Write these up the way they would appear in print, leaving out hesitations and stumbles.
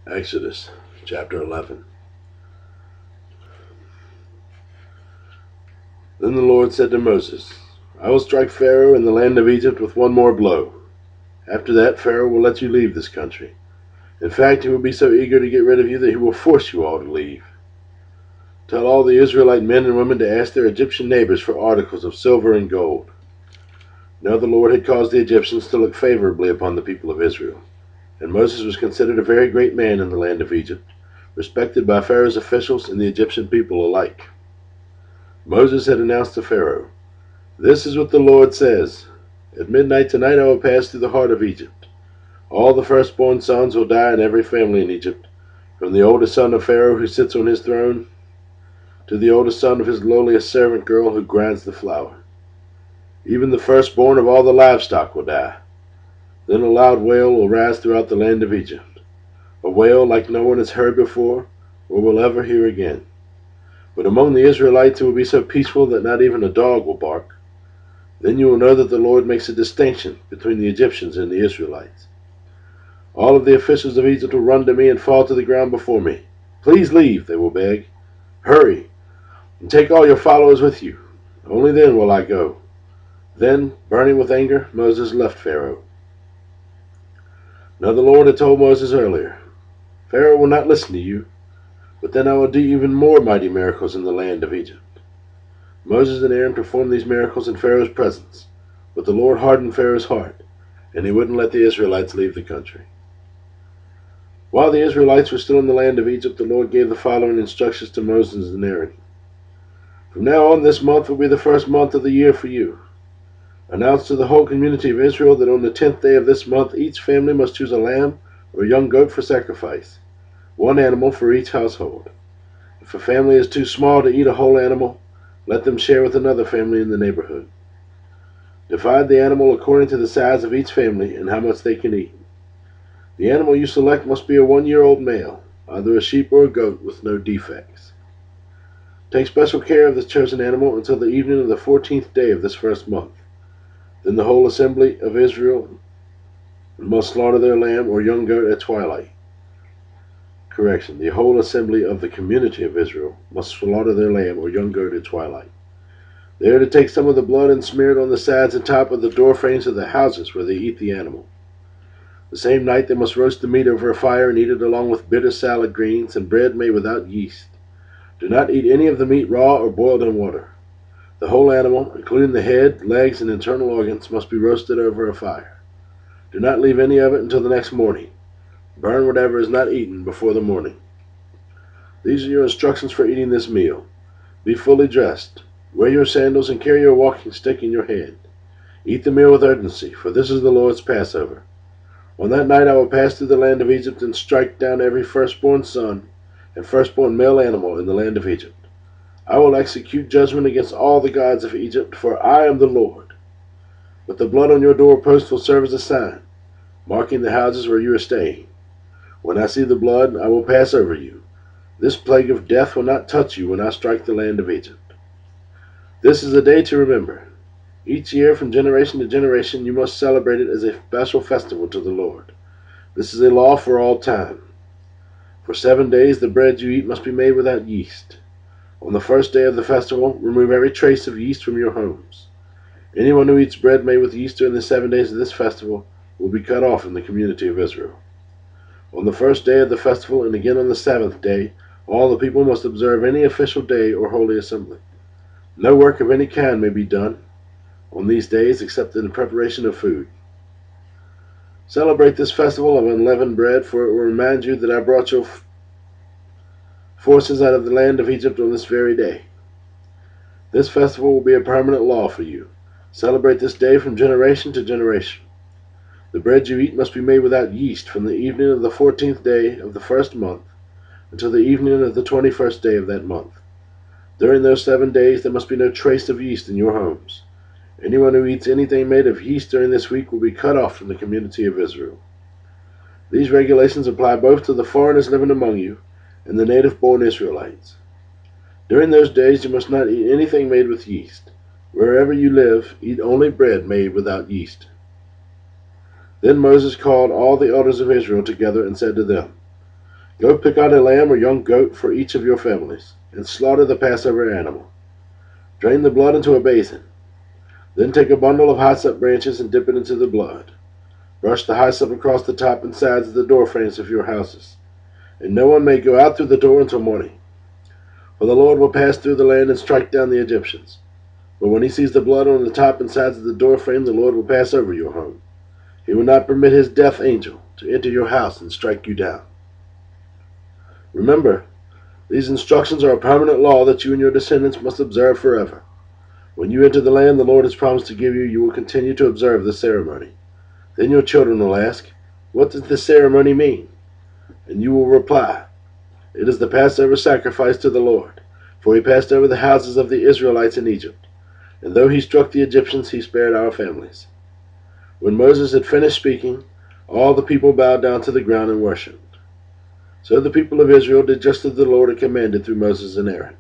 Exodus chapter 11. Then the Lord said to Moses, I will strike Pharaoh and the land of Egypt with one more blow. After that, Pharaoh will let you leave this country. In fact, he will be so eager to get rid of you that he will force you all to leave. Tell all the Israelite men and women to ask their Egyptian neighbors for articles of silver and gold. Now the Lord had caused the Egyptians to look favorably upon the people of Israel, and Moses was considered a very great man in the land of Egypt, respected by Pharaoh's officials and the Egyptian people alike. Moses had announced to Pharaoh, This is what the Lord says. At midnight tonight I will pass through the heart of Egypt. All the firstborn sons will die in every family in Egypt, from the oldest son of Pharaoh who sits on his throne to the oldest son of his lowliest servant girl who grinds the flour. Even the firstborn of all the livestock will die. Then a loud wail will rise throughout the land of Egypt, a wail like no one has heard before or will ever hear again. But among the Israelites it will be so peaceful that not even a dog will bark. Then you will know that the Lord makes a distinction between the Egyptians and the Israelites. All of the officials of Egypt will run to me and fall to the ground before me. Please leave, they will beg. Hurry, and take all your followers with you. Only then will I go. Then, burning with anger, Moses left Pharaoh. Now the Lord had told Moses earlier, Pharaoh will not listen to you, but then I will do even more mighty miracles in the land of Egypt. Moses and Aaron performed these miracles in Pharaoh's presence, but the Lord hardened Pharaoh's heart, and he wouldn't let the Israelites leave the country. While the Israelites were still in the land of Egypt, the Lord gave the following instructions to Moses and Aaron. From now on, this month will be the first month of the year for you. Announce to the whole community of Israel that on the 10th day of this month, each family must choose a lamb or a young goat for sacrifice, one animal for each household. If a family is too small to eat a whole animal, let them share with another family in the neighborhood. Divide the animal according to the size of each family and how much they can eat. The animal you select must be a 1-year-old male, either a sheep or a goat with no defects. Take special care of this chosen animal until the evening of the 14th day of this first month. Then the whole assembly of Israel must slaughter their lamb or young goat at twilight. Correction, the whole assembly of the community of Israel must slaughter their lamb or young goat at twilight. They are to take some of the blood and smear it on the sides and top of the door frames of the houses where they eat the animal. The same night they must roast the meat over a fire and eat it along with bitter salad greens and bread made without yeast. Do not eat any of the meat raw or boiled in water. The whole animal, including the head, legs, and internal organs, must be roasted over a fire. Do not leave any of it until the next morning. Burn whatever is not eaten before the morning. These are your instructions for eating this meal. Be fully dressed. Wear your sandals and carry your walking stick in your hand. Eat the meal with urgency, for this is the Lord's Passover. On that night I will pass through the land of Egypt and strike down every firstborn son and firstborn male animal in the land of Egypt. I will execute judgment against all the gods of Egypt, for I am the Lord. But the blood on your doorpost will serve as a sign, marking the houses where you are staying. When I see the blood, I will pass over you. This plague of death will not touch you when I strike the land of Egypt. This is a day to remember. Each year, from generation to generation, you must celebrate it as a special festival to the Lord. This is a law for all time. For 7 days, the bread you eat must be made without yeast. On the first day of the festival, remove every trace of yeast from your homes. Anyone who eats bread made with yeast during the 7 days of this festival will be cut off from the community of Israel. On the first day of the festival and again on the 7th day, all the people must observe any official day or holy assembly. No work of any kind may be done on these days except in the preparation of food. Celebrate this festival of unleavened bread, for it will remind you that I brought your forces out of the land of Egypt on this very day. This festival will be a permanent law for you. Celebrate this day from generation to generation. The bread you eat must be made without yeast from the evening of the 14th day of the first month until the evening of the 21st day of that month. During those 7 days there must be no trace of yeast in your homes. Anyone who eats anything made of yeast during this week will be cut off from the community of Israel. These regulations apply both to the foreigners living among you and the native-born Israelites. During those days you must not eat anything made with yeast. Wherever you live, eat only bread made without yeast. Then Moses called all the elders of Israel together and said to them, Go pick out a lamb or young goat for each of your families, and slaughter the Passover animal. Drain the blood into a basin. Then take a bundle of hyssop branches and dip it into the blood. Brush the hyssop across the top and sides of the door frames of your houses, and no one may go out through the door until morning. For the Lord will pass through the land and strike down the Egyptians. But when he sees the blood on the top and sides of the door frame, the Lord will pass over your home. He will not permit his death angel to enter your house and strike you down. Remember, these instructions are a permanent law that you and your descendants must observe forever. When you enter the land the Lord has promised to give you, you will continue to observe the ceremony. Then your children will ask, "What does this ceremony mean?" And you will reply, "It is the Passover sacrifice to the Lord, for he passed over the houses of the Israelites in Egypt. And though he struck the Egyptians, he spared our families." When Moses had finished speaking, all the people bowed down to the ground and worshipped. So the people of Israel did just as the Lord had commanded through Moses and Aaron.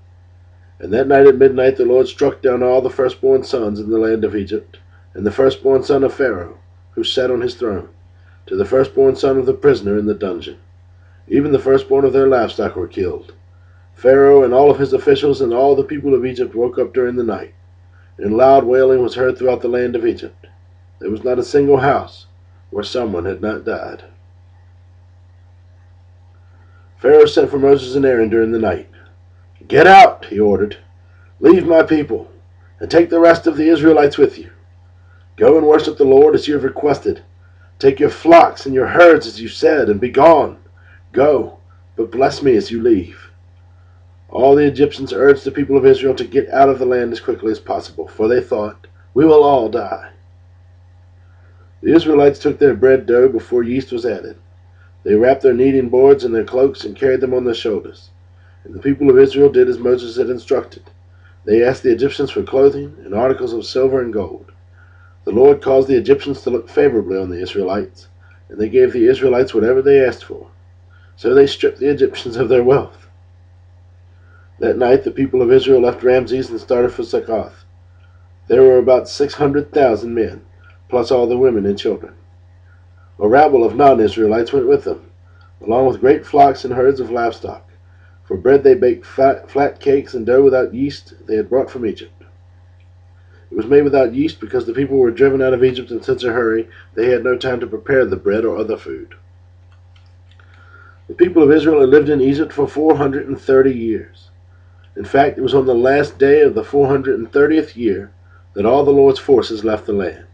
And that night at midnight the Lord struck down all the firstborn sons in the land of Egypt, and the firstborn son of Pharaoh, who sat on his throne, to the firstborn son of the prisoner in the dungeon. Even the firstborn of their livestock were killed. Pharaoh and all of his officials and all the people of Egypt woke up during the night, and loud wailing was heard throughout the land of Egypt. There was not a single house where someone had not died. Pharaoh sent for Moses and Aaron during the night. "Get out," he ordered. "Leave my people, and take the rest of the Israelites with you. Go and worship the Lord as you have requested. Take your flocks and your herds as you said, and be gone. Go, but bless me as you leave." All the Egyptians urged the people of Israel to get out of the land as quickly as possible, for they thought, "We will all die." The Israelites took their bread dough before yeast was added. They wrapped their kneading boards in their cloaks and carried them on their shoulders. And the people of Israel did as Moses had instructed. They asked the Egyptians for clothing and articles of silver and gold. The Lord caused the Egyptians to look favorably on the Israelites, and they gave the Israelites whatever they asked for. So they stripped the Egyptians of their wealth. That night the people of Israel left Ramses and started for Succoth. There were about 600,000 men, plus all the women and children. A rabble of non-Israelites went with them, along with great flocks and herds of livestock. For bread they baked flat cakes and dough without yeast they had brought from Egypt. It was made without yeast because the people were driven out of Egypt in such a hurry they had no time to prepare the bread or other food. The people of Israel had lived in Egypt for 430 years. In fact, it was on the last day of the 430th year that all the Lord's forces left the land.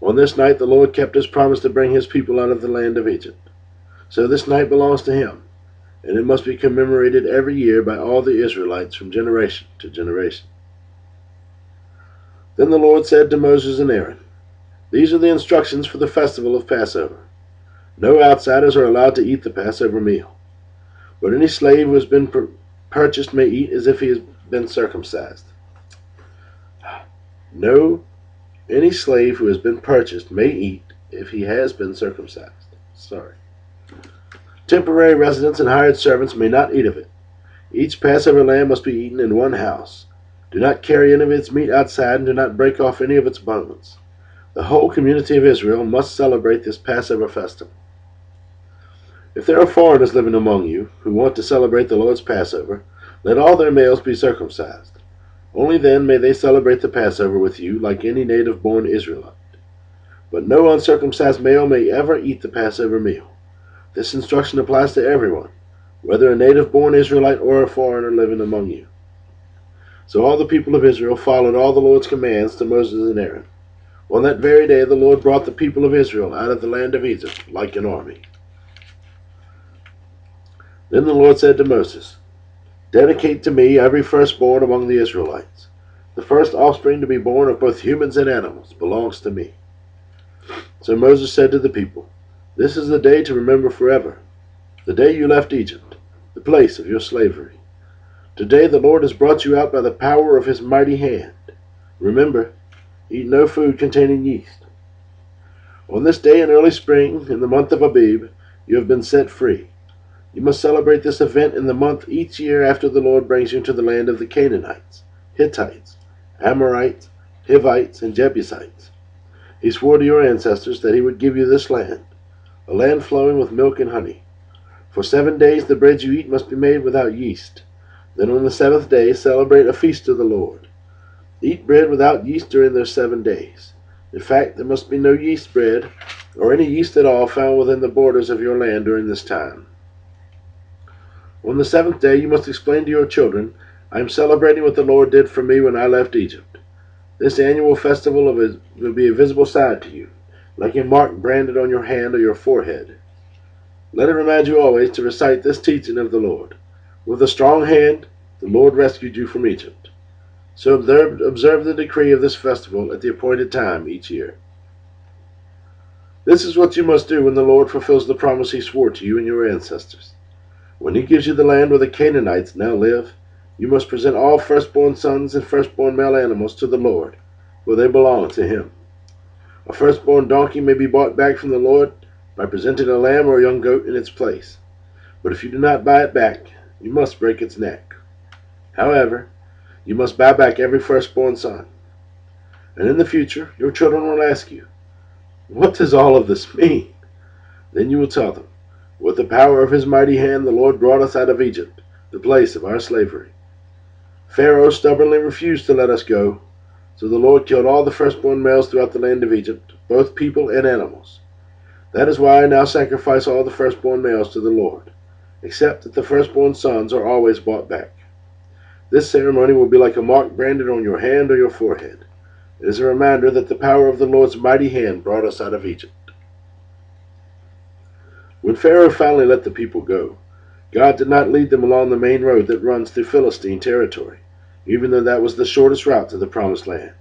On this night the Lord kept his promise to bring his people out of the land of Egypt. So this night belongs to him, and it must be commemorated every year by all the Israelites from generation to generation. Then the Lord said to Moses and Aaron, "These are the instructions for the festival of Passover. No outsiders are allowed to eat the Passover meal, but any slave who has been purchased may eat as if he has been circumcised. Any slave who has been purchased may eat if he has been circumcised. Temporary residents and hired servants may not eat of it. Each Passover lamb must be eaten in one house. Do not carry any of its meat outside, and do not break off any of its bones. The whole community of Israel must celebrate this Passover festival. If there are foreigners living among you who want to celebrate the Lord's Passover, let all their males be circumcised. Only then may they celebrate the Passover with you like any native-born Israelite. But no uncircumcised male may ever eat the Passover meal. This instruction applies to everyone, whether a native-born Israelite or a foreigner living among you." So all the people of Israel followed all the Lord's commands to Moses and Aaron. On that very day the Lord brought the people of Israel out of the land of Egypt like an army. Then the Lord said to Moses, "Dedicate to me every firstborn among the Israelites. The first offspring to be born of both humans and animals belongs to me." So Moses said to the people, "This is the day to remember forever, the day you left Egypt, the place of your slavery. Today the Lord has brought you out by the power of his mighty hand. Remember, eat no food containing yeast. On this day in early spring, in the month of Abib, you have been set free. You must celebrate this event in the month each year after the Lord brings you into the land of the Canaanites, Hittites, Amorites, Hivites, and Jebusites. He swore to your ancestors that he would give you this land, a land flowing with milk and honey. For 7 days the bread you eat must be made without yeast. Then on the seventh day celebrate a feast to the Lord. Eat bread without yeast during those 7 days. In fact, there must be no yeast bread or any yeast at all found within the borders of your land during this time. On the seventh day you must explain to your children, I am celebrating what the Lord did for me when I left Egypt. This annual festival will be a visible sign to you, like a mark branded on your hand or your forehead. Let it remind you always to recite this teaching of the Lord. With a strong hand, the Lord rescued you from Egypt. So observe the decree of this festival at the appointed time each year. This is what you must do when the Lord fulfills the promise he swore to you and your ancestors. When he gives you the land where the Canaanites now live, you must present all firstborn sons and firstborn male animals to the Lord, for they belong to him. A firstborn donkey may be bought back from the Lord by presenting a lamb or a young goat in its place. But if you do not buy it back, you must break its neck. However, you must buy back every firstborn son. And in the future, your children will ask you, what does all of this mean? Then you will tell them, with the power of his mighty hand, the Lord brought us out of Egypt, the place of our slavery. Pharaoh stubbornly refused to let us go, so the Lord killed all the firstborn males throughout the land of Egypt, both people and animals. That is why I now sacrifice all the firstborn males to the Lord, except that the firstborn sons are always bought back. This ceremony will be like a mark branded on your hand or your forehead. It is a reminder that the power of the Lord's mighty hand brought us out of Egypt. When Pharaoh finally let the people go, God did not lead them along the main road that runs through Philistine territory, even though that was the shortest route to the Promised Land.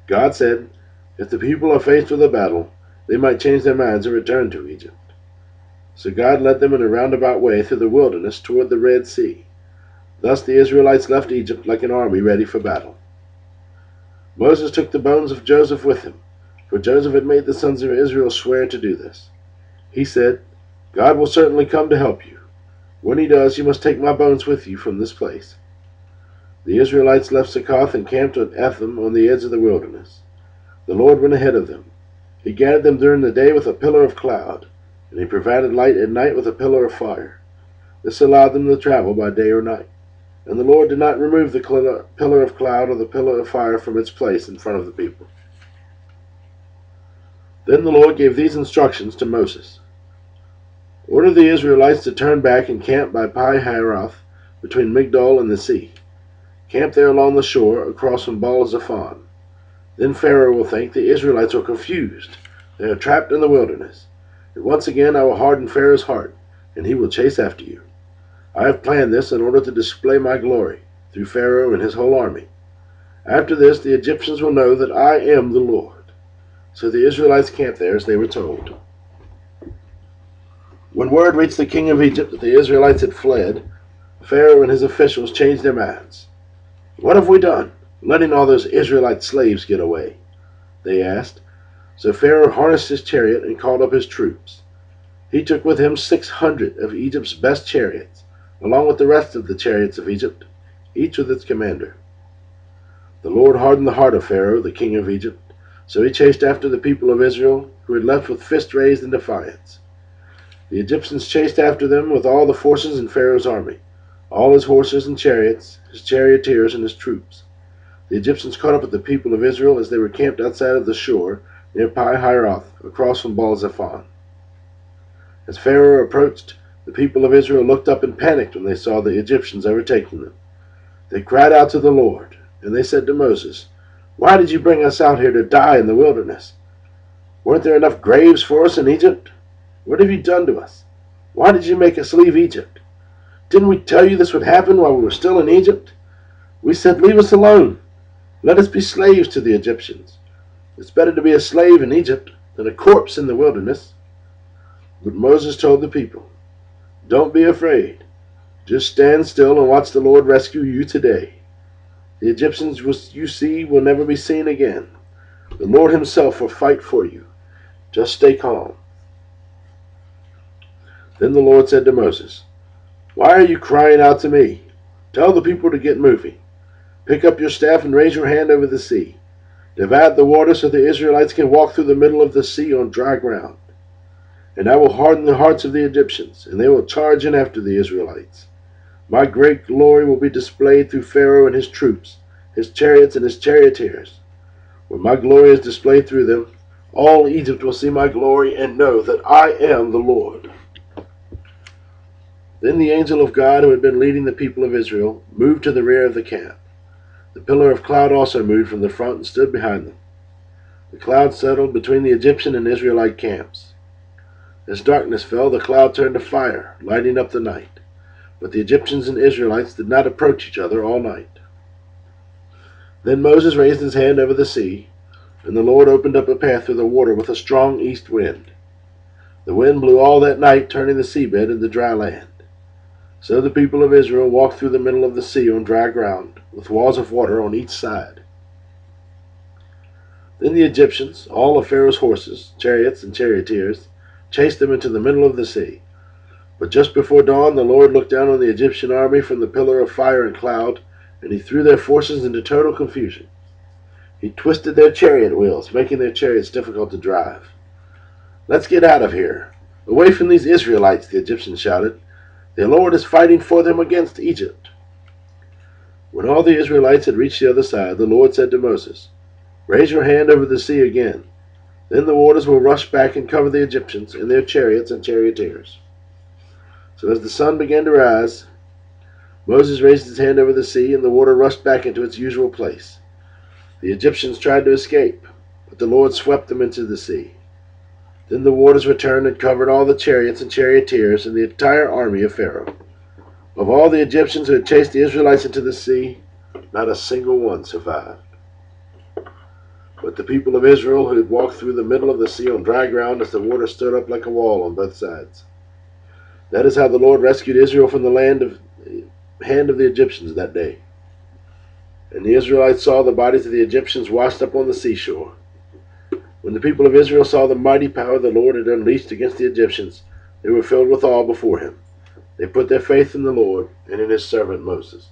God said, if the people are faced with a battle, they might change their minds and return to Egypt. So God led them in a roundabout way through the wilderness toward the Red Sea. Thus the Israelites left Egypt like an army ready for battle. Moses took the bones of Joseph with him, for Joseph had made the sons of Israel swear to do this. He said, God will certainly come to help you. When he does, you must take my bones with you from this place. The Israelites left Succoth and camped at Etham on the edge of the wilderness. The Lord went ahead of them. He guided them during the day with a pillar of cloud, and he provided light at night with a pillar of fire. This allowed them to travel by day or night. And the Lord did not remove the pillar of cloud or the pillar of fire from its place in front of the people. Then the Lord gave these instructions to Moses. Order the Israelites to turn back and camp by Pi-Hahiroth, between Migdol and the sea. Camp there along the shore, across from Baal-Zephon. Then Pharaoh will think the Israelites are confused. They are trapped in the wilderness. And once again I will harden Pharaoh's heart, and he will chase after you. I have planned this in order to display my glory through Pharaoh and his whole army. After this, the Egyptians will know that I am the Lord. So the Israelites camped there as they were told. When word reached the king of Egypt that the Israelites had fled, Pharaoh and his officials changed their minds. What have we done, letting all those Israelite slaves get away? They asked. So Pharaoh harnessed his chariot and called up his troops. He took with him 600 of Egypt's best chariots, along with the rest of the chariots of Egypt, each with its commander. The Lord hardened the heart of Pharaoh, the king of Egypt, so he chased after the people of Israel, who had left with fists raised in defiance. The Egyptians chased after them with all the forces in Pharaoh's army, all his horses and chariots, his charioteers and his troops. The Egyptians caught up with the people of Israel as they were camped outside of the shore near Pi-Hahiroth, across from Baal-Zephon. As Pharaoh approached, the people of Israel looked up and panicked when they saw the Egyptians overtaking them. They cried out to the Lord, and they said to Moses, Why did you bring us out here to die in the wilderness? Weren't there enough graves for us in Egypt? What have you done to us? Why did you make us leave Egypt? Didn't we tell you this would happen while we were still in Egypt? We said, Leave us alone. Let us be slaves to the Egyptians. It's better to be a slave in Egypt than a corpse in the wilderness. But Moses told the people, Don't be afraid. Just stand still and watch the Lord rescue you today. The Egyptians you see will never be seen again. The Lord himself will fight for you. Just stay calm. Then the Lord said to Moses, Why are you crying out to me? Tell the people to get moving. Pick up your staff and raise your hand over the sea. Divide the water so the Israelites can walk through the middle of the sea on dry ground. and I will harden the hearts of the Egyptians, and they will charge in after the Israelites. My great glory will be displayed through Pharaoh and his troops, his chariots and his charioteers. When my glory is displayed through them, all Egypt will see my glory and know that I am the Lord." Then the angel of God, who had been leading the people of Israel, moved to the rear of the camp. The pillar of cloud also moved from the front and stood behind them. The cloud settled between the Egyptian and Israelite camps. As darkness fell, the cloud turned to fire, lighting up the night. But the Egyptians and Israelites did not approach each other all night. Then Moses raised his hand over the sea, and the Lord opened up a path through the water with a strong east wind. The wind blew all that night, turning the seabed into dry land. So the people of Israel walked through the middle of the sea on dry ground, with walls of water on each side. Then the Egyptians, all of Pharaoh's horses, chariots, and charioteers, chased them into the middle of the sea. But just before dawn, the Lord looked down on the Egyptian army from the pillar of fire and cloud, and he threw their forces into total confusion. He twisted their chariot wheels, making their chariots difficult to drive. "Let's get out of here, away from these Israelites," the Egyptians shouted. "The Lord is fighting for them against Egypt." When all the Israelites had reached the other side, the Lord said to Moses, "Raise your hand over the sea again. Then the waters will rush back and cover the Egyptians and their chariots and charioteers." So as the sun began to rise, Moses raised his hand over the sea, and the water rushed back into its usual place. The Egyptians tried to escape, but the Lord swept them into the sea. Then the waters returned and covered all the chariots and charioteers and the entire army of Pharaoh. Of all the Egyptians who had chased the Israelites into the sea, not a single one survived. But the people of Israel, who had walked through the middle of the sea on dry ground as the water stood up like a wall on both sides. That is how the Lord rescued Israel from the hand of the Egyptians that day. And the Israelites saw the bodies of the Egyptians washed up on the seashore. When the people of Israel saw the mighty power the Lord had unleashed against the Egyptians, they were filled with awe before him. They put their faith in the Lord and in his servant Moses.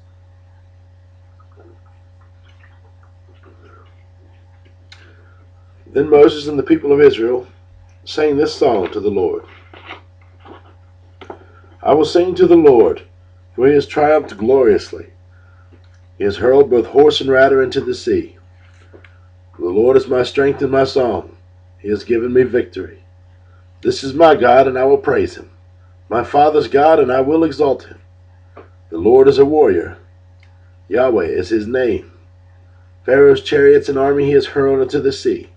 Then Moses and the people of Israel sang this song to the Lord. "I will sing to the Lord, for he has triumphed gloriously. He has hurled both horse and rider into the sea. The Lord is my strength and my song. He has given me victory. This is my God, and I will praise him. My father's God, and I will exalt him. The Lord is a warrior. Yahweh is his name. Pharaoh's chariots and army he has hurled into the sea.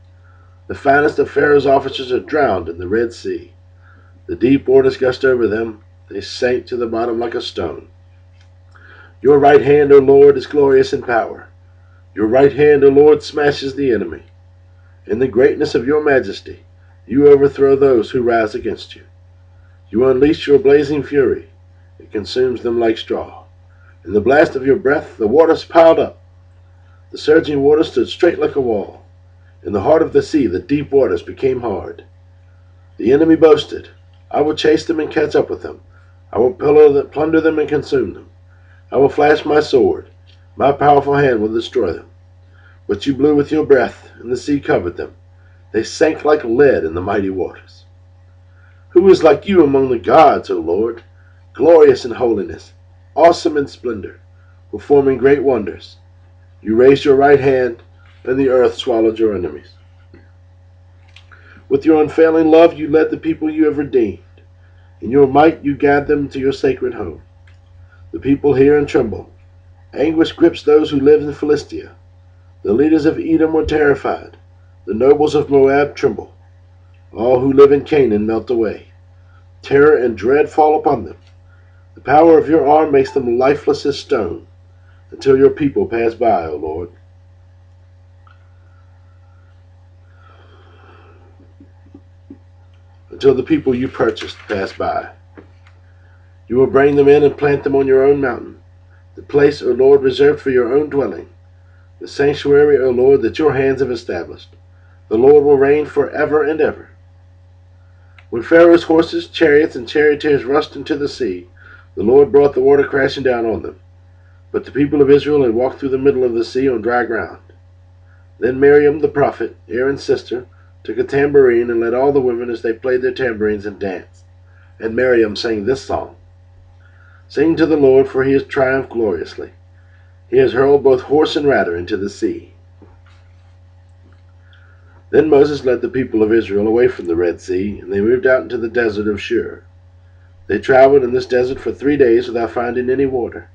The finest of Pharaoh's officers are drowned in the Red Sea. The deep waters gushed over them. They sank to the bottom like a stone. Your right hand, O Lord, is glorious in power. Your right hand, O Lord, smashes the enemy. In the greatness of your majesty, you overthrow those who rise against you. You unleash your blazing fury. It consumes them like straw. In the blast of your breath, the waters piled up. The surging water stood straight like a wall. In the heart of the sea, the deep waters became hard. The enemy boasted, I will chase them and catch up with them. I will plunder them and consume them. I will flash my sword. My powerful hand will destroy them. But you blew with your breath, and the sea covered them. They sank like lead in the mighty waters. Who is like you among the gods, O Lord, glorious in holiness, awesome in splendor, performing great wonders? You raised your right hand, and the earth swallowed your enemies. With your unfailing love, you led the people you have redeemed. In your might, you guide them to your sacred home. The people hear and tremble. Anguish grips those who live in Philistia. The leaders of Edom were terrified. The nobles of Moab tremble. All who live in Canaan melt away. Terror and dread fall upon them. The power of your arm makes them lifeless as stone, until your people pass by, O Lord. Until the people you purchased pass by. You will bring them in and plant them on your own mountain, the place, O Lord, reserved for your own dwelling, the sanctuary, O Lord, that your hands have established. The Lord will reign forever and ever. When Pharaoh's horses, chariots, and charioteers rushed into the sea, the Lord brought the water crashing down on them. But the people of Israel had walked through the middle of the sea on dry ground. Then Miriam the prophet, Aaron's sister, took a tambourine, and led all the women as they played their tambourines and danced. And Miriam sang this song: Sing to the Lord, for he has triumphed gloriously. He has hurled both horse and rider into the sea. Then Moses led the people of Israel away from the Red Sea, and they moved out into the desert of Shur. They traveled in this desert for 3 days without finding any water.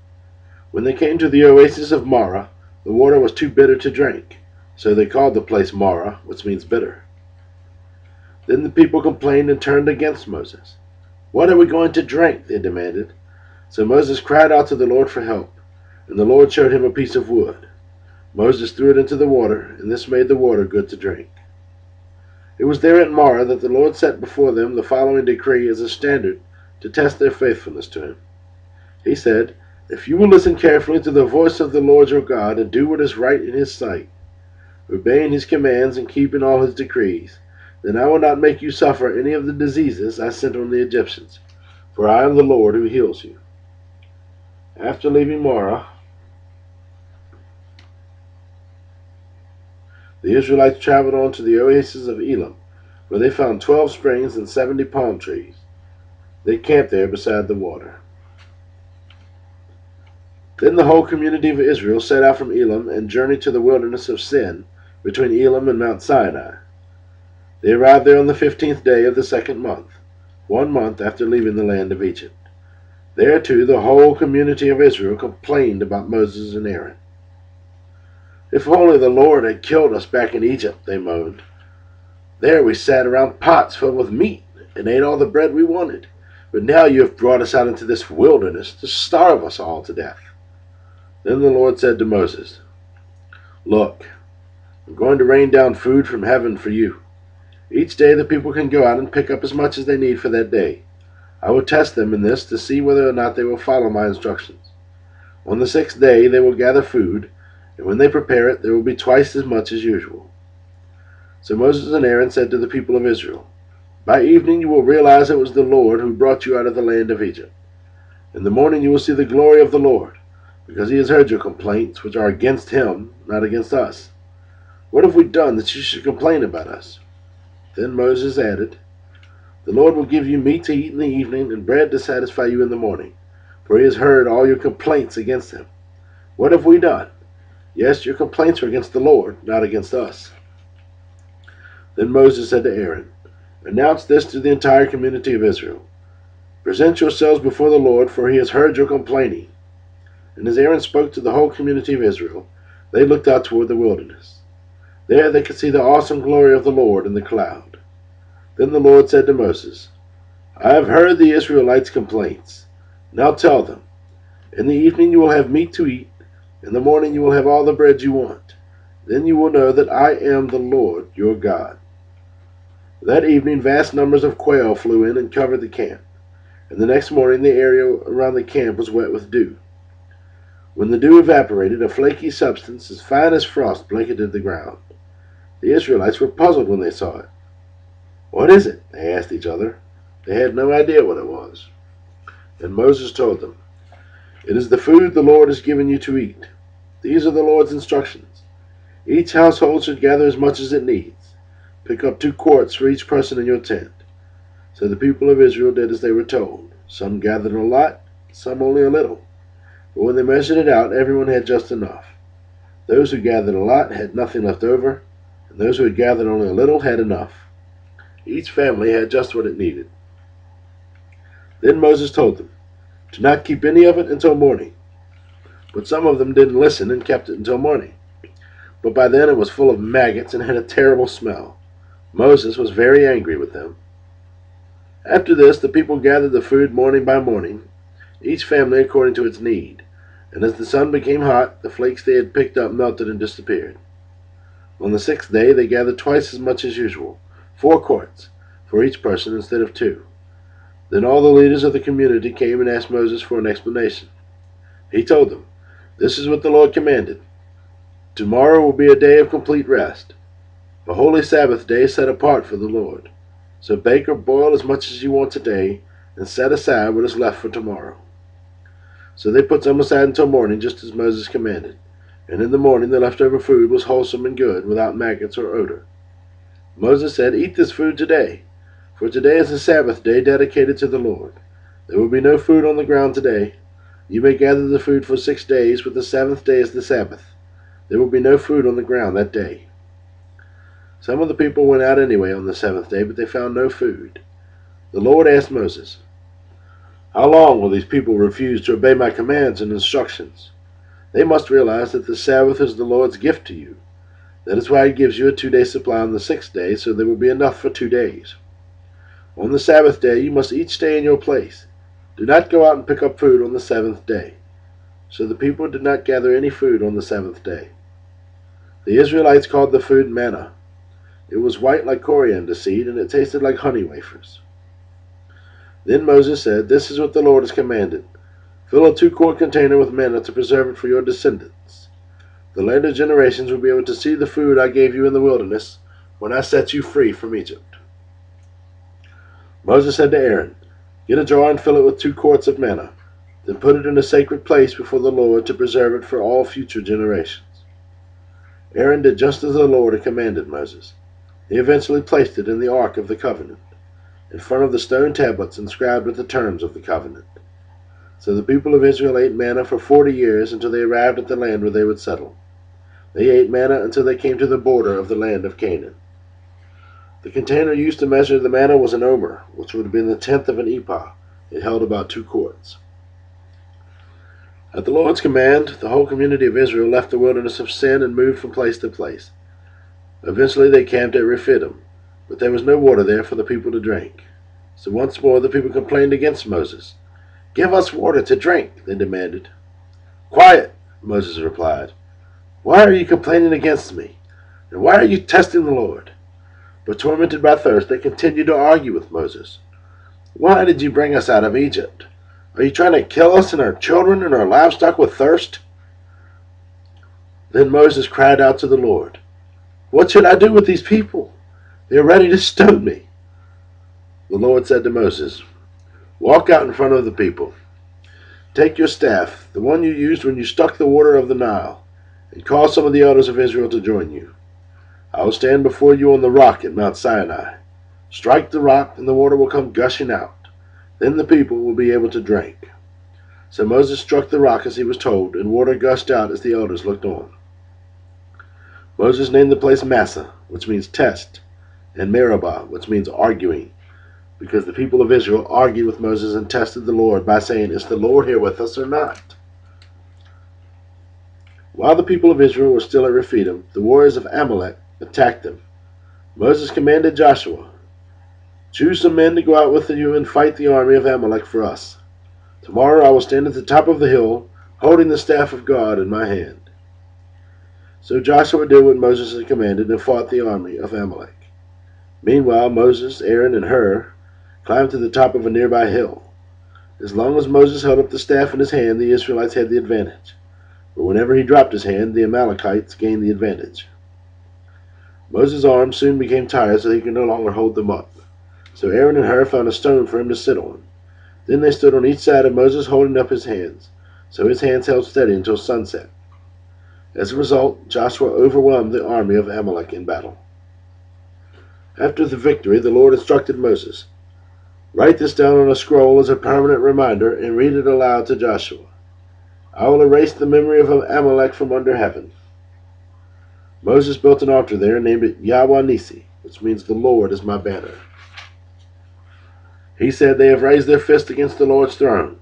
When they came to the oasis of Marah, the water was too bitter to drink, so they called the place Marah, which means bitter. Then the people complained and turned against Moses. What are we going to drink? They demanded. So Moses cried out to the Lord for help, and the Lord showed him a piece of wood. Moses threw it into the water, and this made the water good to drink. It was there at Marah that the Lord set before them the following decree as a standard to test their faithfulness to him. He said, If you will listen carefully to the voice of the Lord your God and do what is right in his sight, obeying his commands and keeping all his decrees, then I will not make you suffer any of the diseases I sent on the Egyptians, for I am the Lord who heals you. After leaving Marah, the Israelites traveled on to the oasis of Elim, where they found 12 springs and 70 palm trees. They camped there beside the water. Then the whole community of Israel set out from Elim and journeyed to the wilderness of Sin, between Elim and Mount Sinai. They arrived there on the 15th day of the 2nd month, 1 month after leaving the land of Egypt. There, too, the whole community of Israel complained about Moses and Aaron. If only the Lord had killed us back in Egypt, they moaned. There we sat around pots filled with meat and ate all the bread we wanted. But now you have brought us out into this wilderness to starve us all to death. Then the Lord said to Moses, Look, I'm going to rain down food from heaven for you. Each day the people can go out and pick up as much as they need for that day. I will test them in this to see whether or not they will follow my instructions. On the 6th day they will gather food, and when they prepare it, there will be twice as much as usual. So Moses and Aaron said to the people of Israel, By evening you will realize it was the Lord who brought you out of the land of Egypt. In the morning you will see the glory of the Lord, because he has heard your complaints, which are against him, not against us. What have we done that you should complain about us? Then Moses added, The Lord will give you meat to eat in the evening and bread to satisfy you in the morning, for he has heard all your complaints against him. What have we done? Yes, your complaints are against the Lord, not against us. Then Moses said to Aaron, Announce this to the entire community of Israel. Present yourselves before the Lord, for he has heard your complaining. And as Aaron spoke to the whole community of Israel, they looked out toward the wilderness. There they could see the awesome glory of the Lord in the cloud. Then the Lord said to Moses, I have heard the Israelites' complaints. Now tell them, in the evening you will have meat to eat, in the morning you will have all the bread you want. Then you will know that I am the Lord your God. That evening vast numbers of quail flew in and covered the camp, and the next morning the area around the camp was wet with dew. When the dew evaporated, a flaky substance as fine as frost blanketed the ground. The Israelites were puzzled when they saw it. What is it? They asked each other. They had no idea what it was. And Moses told them, It is the food the Lord has given you to eat. These are the Lord's instructions. Each household should gather as much as it needs. Pick up 2 quarts for each person in your tent. So the people of Israel did as they were told. Some gathered a lot, some only a little. But when they measured it out, everyone had just enough. Those who gathered a lot had nothing left over, and those who had gathered only a little had enough. Each family had just what it needed. Then Moses told them to not keep any of it until morning. But some of them didn't listen and kept it until morning. But by then it was full of maggots and had a terrible smell. Moses was very angry with them. After this, the people gathered the food morning by morning, each family according to its need. And as the sun became hot, the flakes they had picked up melted and disappeared. On the 6th day, they gathered twice as much as usual, 4 quarts, for each person instead of 2. Then all the leaders of the community came and asked Moses for an explanation. He told them, This is what the Lord commanded. Tomorrow will be a day of complete rest, a holy Sabbath day set apart for the Lord. So bake or boil as much as you want today, and set aside what is left for tomorrow. So they put some aside until morning, just as Moses commanded. And in the morning the leftover food was wholesome and good, without maggots or odor. Moses said, "Eat this food today, for today is a Sabbath day dedicated to the Lord. There will be no food on the ground today. You may gather the food for 6 days, but the seventh day is the Sabbath. There will be no food on the ground that day." Some of the people went out anyway on the seventh day, but they found no food. The Lord asked Moses, "How long will these people refuse to obey my commands and instructions? They must realize that the Sabbath is the Lord's gift to you. That is why he gives you a 2-day supply on the sixth day, so there will be enough for 2 days. On the Sabbath day, you must each stay in your place. Do not go out and pick up food on the seventh day." So the people did not gather any food on the seventh day. The Israelites called the food manna. It was white like coriander seed, and it tasted like honey wafers. Then Moses said, "This is what the Lord has commanded. Fill a 2-quart container with manna to preserve it for your descendants. The later generations will be able to see the food I gave you in the wilderness when I set you free from Egypt." Moses said to Aaron, "Get a jar and fill it with 2 quarts of manna. Then put it in a sacred place before the Lord to preserve it for all future generations." Aaron did just as the Lord had commanded Moses. He eventually placed it in the Ark of the Covenant, in front of the stone tablets inscribed with the terms of the covenant. So the people of Israel ate manna for 40 years until they arrived at the land where they would settle. They ate manna until they came to the border of the land of Canaan. The container used to measure the manna was an omer, which would have been the tenth of an ephah. It held about 2 quarts. At the Lord's command, the whole community of Israel left the wilderness of sin and moved from place to place. Eventually they camped at Rephidim, but there was no water there for the people to drink. So once more the people complained against Moses. "Give us water to drink," they demanded. "Quiet," Moses replied. "Why are you complaining against me? And why are you testing the Lord?" But tormented by thirst, they continued to argue with Moses. "Why did you bring us out of Egypt? Are you trying to kill us and our children and our livestock with thirst?" Then Moses cried out to the Lord, "What should I do with these people? They are ready to stone me." The Lord said to Moses, "Walk out in front of the people. Take your staff, the one you used when you struck the water of the Nile, and call some of the elders of Israel to join you. I will stand before you on the rock at Mount Sinai. Strike the rock, and the water will come gushing out. Then the people will be able to drink." So Moses struck the rock as he was told, and water gushed out as the elders looked on. Moses named the place Massah, which means test, and Meribah, which means arguing, because the people of Israel argued with Moses and tested the Lord by saying, "Is the Lord here with us or not?" While the people of Israel were still at Rephidim, the warriors of Amalek attacked them. Moses commanded Joshua, "Choose some men to go out with you and fight the army of Amalek for us. Tomorrow I will stand at the top of the hill, holding the staff of God in my hand." So Joshua did what Moses had commanded and fought the army of Amalek. Meanwhile, Moses, Aaron, and Hur climbed to the top of a nearby hill. As long as Moses held up the staff in his hand, the Israelites had the advantage. But whenever he dropped his hand, the Amalekites gained the advantage. Moses' arms soon became tired, so he could no longer hold them up. So Aaron and Hur found a stone for him to sit on. Then they stood on each side of Moses, holding up his hands, so his hands held steady until sunset. As a result, Joshua overwhelmed the army of Amalek in battle. After the victory, the Lord instructed Moses, "Write this down on a scroll as a permanent reminder and read it aloud to Joshua. I will erase the memory of Amalek from under heaven." Moses built an altar there and named it Yahweh Nissi, which means "the Lord is my banner." He said, "They have raised their fist against the Lord's throne,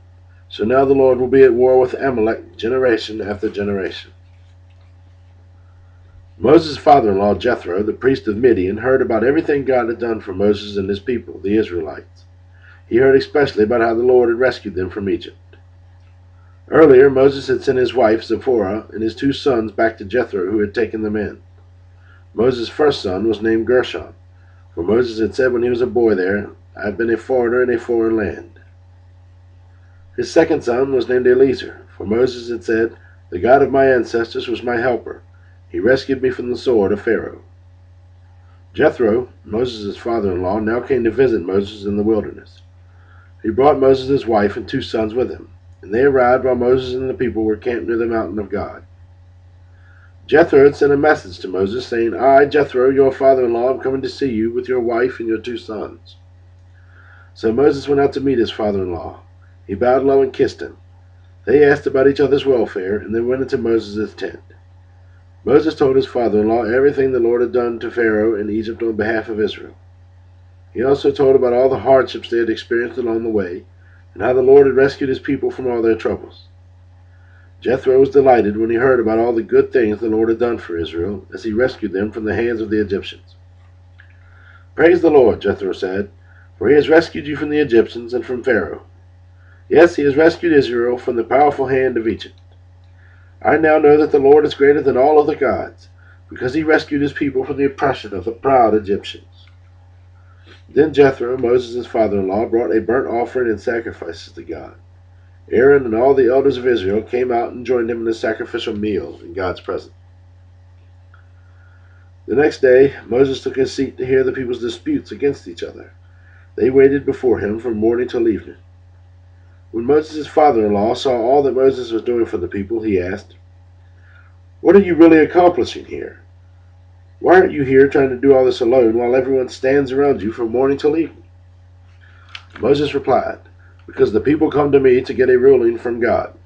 so now the Lord will be at war with Amalek generation after generation." Moses' father-in-law Jethro, the priest of Midian, heard about everything God had done for Moses and his people, the Israelites. He heard especially about how the Lord had rescued them from Egypt. Earlier, Moses had sent his wife Zipporah and his 2 sons back to Jethro, who had taken them in. Moses' first son was named Gershon, for Moses had said when he was a boy there, "I have been a foreigner in a foreign land." His second son was named Eliezer, for Moses had said, "The God of my ancestors was my helper. He rescued me from the sword of Pharaoh." Jethro, Moses' father-in-law, now came to visit Moses in the wilderness. He brought Moses' wife and 2 sons with him, and they arrived while Moses and the people were camped near the mountain of God. Jethro had sent a message to Moses saying, I, Jethro, your father-in-law, am coming to see you with your wife and your 2 sons. So Moses went out to meet his father-in-law. He bowed low and kissed him. They asked about each other's welfare, and then went into Moses' tent. Moses told his father-in-law everything the Lord had done to Pharaoh in Egypt on behalf of Israel. He also told about all the hardships they had experienced along the way, and how the Lord had rescued his people from all their troubles. Jethro was delighted when he heard about all the good things the Lord had done for Israel, as he rescued them from the hands of the Egyptians. Praise the Lord, Jethro said, for he has rescued you from the Egyptians and from Pharaoh. Yes, he has rescued Israel from the powerful hand of Egypt. I now know that the Lord is greater than all other gods, because he rescued his people from the oppression of the proud Egyptians. Then Jethro, Moses' father-in-law, brought a burnt offering and sacrifices to God. Aaron and all the elders of Israel came out and joined him in the sacrificial meal in God's presence. The next day, Moses took his seat to hear the people's disputes against each other. They waited before him from morning till evening. When Moses' father-in-law saw all that Moses was doing for the people, he asked, What are you really accomplishing here? Why aren't you here trying to do all this alone while everyone stands around you from morning till evening? Moses replied, Because the people come to me to get a ruling from God.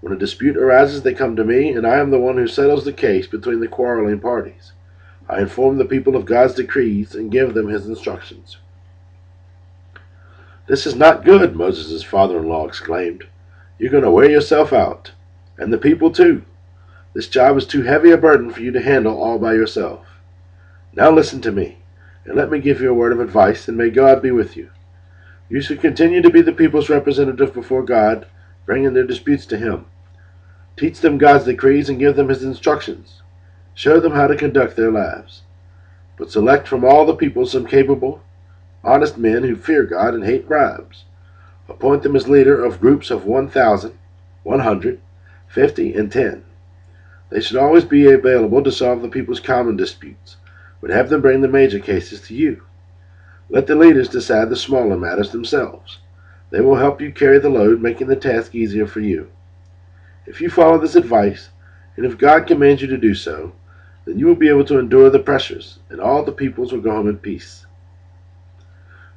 When a dispute arises, they come to me, and I am the one who settles the case between the quarreling parties. I inform the people of God's decrees and give them his instructions. This is not good, Moses' father-in-law exclaimed. You're going to wear yourself out, and the people too. This job is too heavy a burden for you to handle all by yourself. Now listen to me, and let me give you a word of advice, and may God be with you. You should continue to be the people's representative before God, bringing their disputes to him. Teach them God's decrees and give them his instructions. Show them how to conduct their lives. But select from all the people some capable, honest men who fear God and hate bribes. Appoint them as leader of groups of 1,000, 100, 50, and 10. They should always be available to solve the people's common disputes, but have them bring the major cases to you. Let the leaders decide the smaller matters themselves. They will help you carry the load, making the task easier for you. If you follow this advice, and if God commands you to do so, then you will be able to endure the pressures, and all the peoples will go home in peace.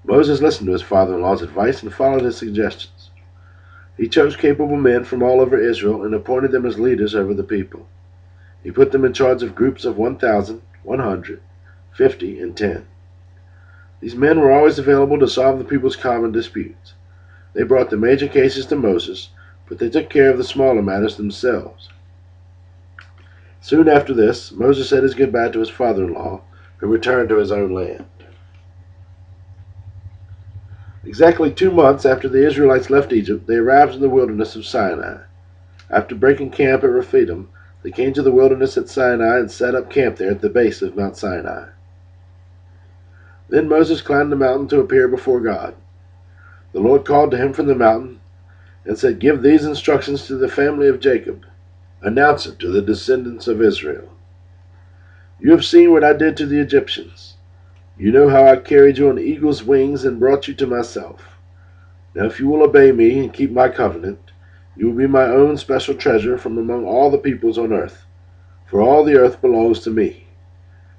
Moses listened to his father-in-law's advice and followed his suggestions. He chose capable men from all over Israel and appointed them as leaders over the people. He put them in charge of groups of 1,000, 100, 50, and 10. These men were always available to solve the people's common disputes. They brought the major cases to Moses, but they took care of the smaller matters themselves. Soon after this, Moses said his goodbye to his father-in-law, who returned to his own land. Exactly 2 months after the Israelites left Egypt, they arrived in the wilderness of Sinai. After breaking camp at Rephidim, they came to the wilderness at Sinai and set up camp there at the base of Mount Sinai. Then Moses climbed the mountain to appear before God. The Lord called to him from the mountain and said, Give these instructions to the family of Jacob. Announce it to the descendants of Israel. You have seen what I did to the Egyptians. You know how I carried you on eagle's wings and brought you to myself. Now if you will obey me and keep my covenant, you will be my own special treasure from among all the peoples on earth, for all the earth belongs to me.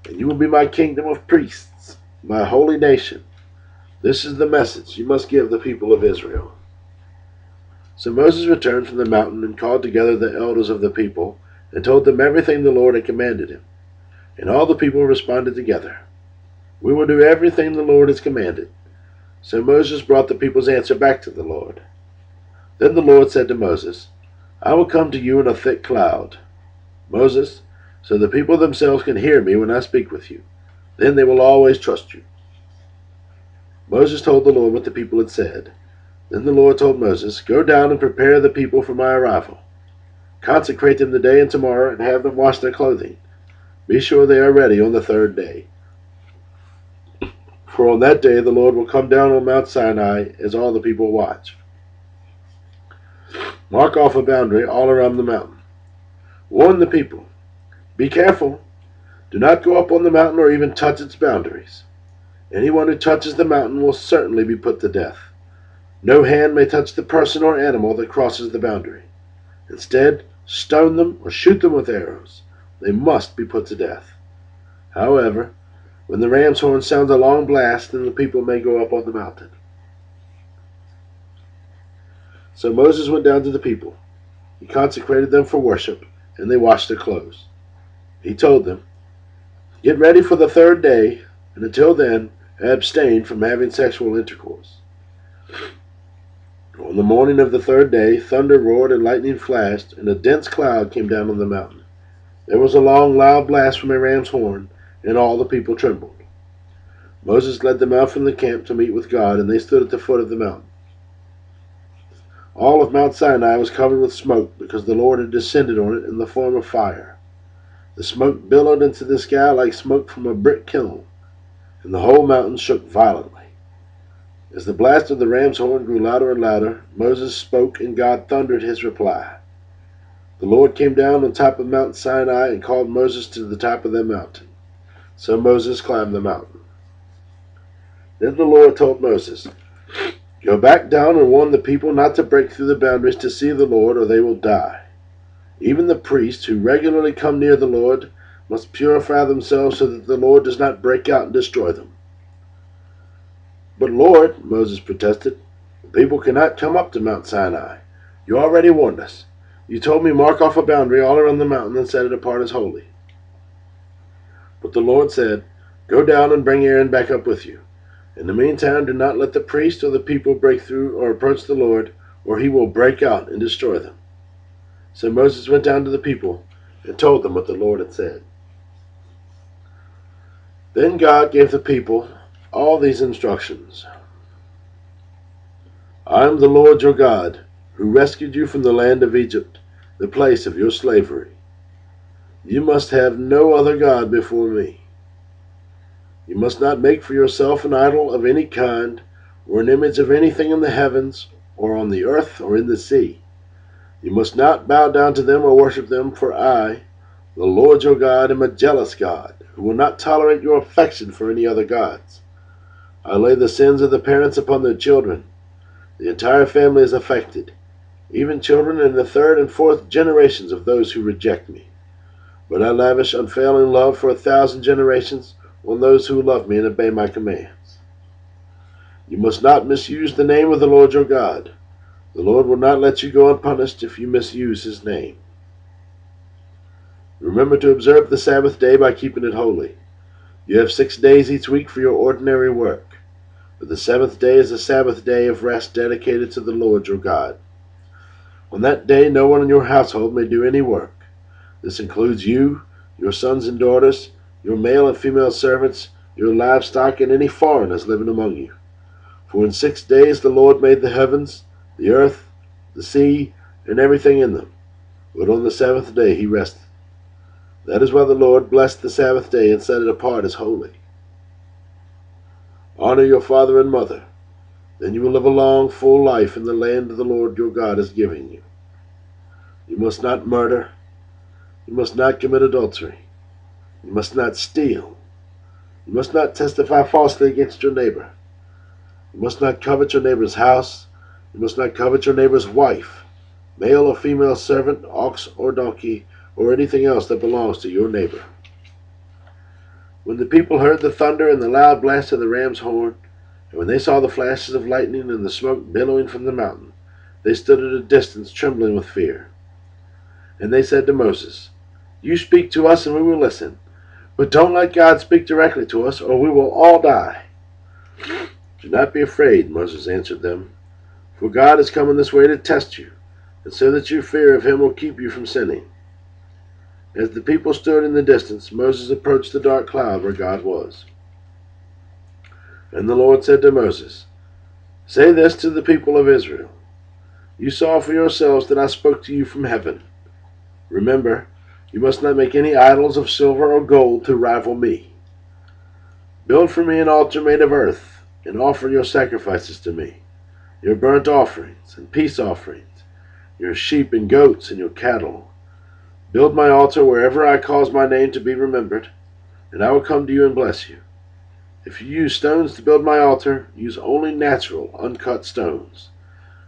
And you will be my kingdom of priests, my holy nation. This is the message you must give the people of Israel. So Moses returned from the mountain and called together the elders of the people and told them everything the Lord had commanded him. And all the people responded together, We will do everything the Lord has commanded. So Moses brought the people's answer back to the Lord. Then the Lord said to Moses, I will come to you in a thick cloud, Moses, so the people themselves can hear me when I speak with you. Then they will always trust you. Moses told the Lord what the people had said. Then the Lord told Moses, Go down and prepare the people for my arrival. Consecrate them today and tomorrow and have them wash their clothing. Be sure they are ready on the 3rd day. For on that day the Lord will come down on Mount Sinai as all the people watch. Mark off a boundary all around the mountain. Warn the people. Be careful. Do not go up on the mountain or even touch its boundaries. Anyone who touches the mountain will certainly be put to death. No hand may touch the person or animal that crosses the boundary. Instead, stone them or shoot them with arrows. They must be put to death. However, when the ram's horn sounds a long blast, then the people may go up on the mountain." So Moses went down to the people. He consecrated them for worship, and they washed their clothes. He told them, "Get ready for the third day, and until then, abstain from having sexual intercourse." On the morning of the third day, thunder roared and lightning flashed, and a dense cloud came down on the mountain. There was a long, loud blast from a ram's horn, and all the people trembled. Moses led them out from the camp to meet with God, and they stood at the foot of the mountain. All of Mount Sinai was covered with smoke, because the Lord had descended on it in the form of fire. The smoke billowed into the sky like smoke from a brick kiln, and the whole mountain shook violently. As the blast of the ram's horn grew louder and louder, Moses spoke, and God thundered his reply. The Lord came down on top of Mount Sinai and called Moses to the top of the mountain. So Moses climbed the mountain. Then the Lord told Moses, "Go back down and warn the people not to break through the boundaries to see the Lord, or they will die. Even the priests who regularly come near the Lord must purify themselves so that the Lord does not break out and destroy them." "But Lord," Moses protested, "the people cannot come up to Mount Sinai. You already warned us. You told me mark off a boundary all around the mountain and set it apart as holy." But the Lord said, "Go down and bring Aaron back up with you. In the meantime, do not let the priest or the people break through or approach the Lord, or he will break out and destroy them." So Moses went down to the people and told them what the Lord had said. Then God gave the people all these instructions. "I am the Lord your God, who rescued you from the land of Egypt, the place of your slavery. You must have no other God before me. You must not make for yourself an idol of any kind, or an image of anything in the heavens, or on the earth, or in the sea. You must not bow down to them or worship them, for I, the Lord your God, am a jealous God, who will not tolerate your affection for any other gods. I lay the sins of the parents upon their children. The entire family is affected, even children in the third and fourth generations of those who reject me. But I lavish unfailing love for 1,000 generations on those who love me and obey my commands. You must not misuse the name of the Lord your God. The Lord will not let you go unpunished if you misuse his name. Remember to observe the Sabbath day by keeping it holy. You have 6 days each week for your ordinary work, but the seventh day is a Sabbath day of rest dedicated to the Lord your God. On that day no one in your household may do any work. This includes you, your sons and daughters, your male and female servants, your livestock, and any foreigners living among you. For in 6 days the Lord made the heavens, the earth, the sea, and everything in them. But on the seventh day he rested. That is why the Lord blessed the Sabbath day and set it apart as holy. Honor your father and mother. Then you will live a long, full life in the land the Lord your God is giving you. You must not murder. You must not commit adultery. You must not steal. You must not testify falsely against your neighbor. You must not covet your neighbor's house. You must not covet your neighbor's wife, male or female servant, ox or donkey, or anything else that belongs to your neighbor." When the people heard the thunder and the loud blast of the ram's horn, and when they saw the flashes of lightning and the smoke billowing from the mountain, they stood at a distance, trembling with fear. And they said to Moses, "You speak to us and we will listen, but don't let God speak directly to us, or we will all die." "Do not be afraid," Moses answered them, "for God has come in this way to test you, and so that your fear of him will keep you from sinning." As the people stood in the distance, Moses approached the dark cloud where God was. And the Lord said to Moses, "Say this to the people of Israel. You saw for yourselves that I spoke to you from heaven. Remember, you must not make any idols of silver or gold to rival me. Build for me an altar made of earth, and offer your sacrifices to me, your burnt offerings and peace offerings, your sheep and goats and your cattle. Build my altar wherever I cause my name to be remembered, and I will come to you and bless you. If you use stones to build my altar, use only natural, uncut stones.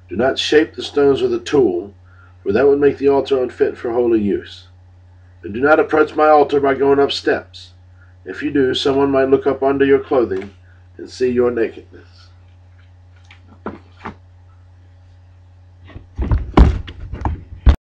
Do not shape the stones with a tool, for that would make the altar unfit for holy use. And do not approach my altar by going up steps. If you do, someone might look up under your clothing and see your nakedness.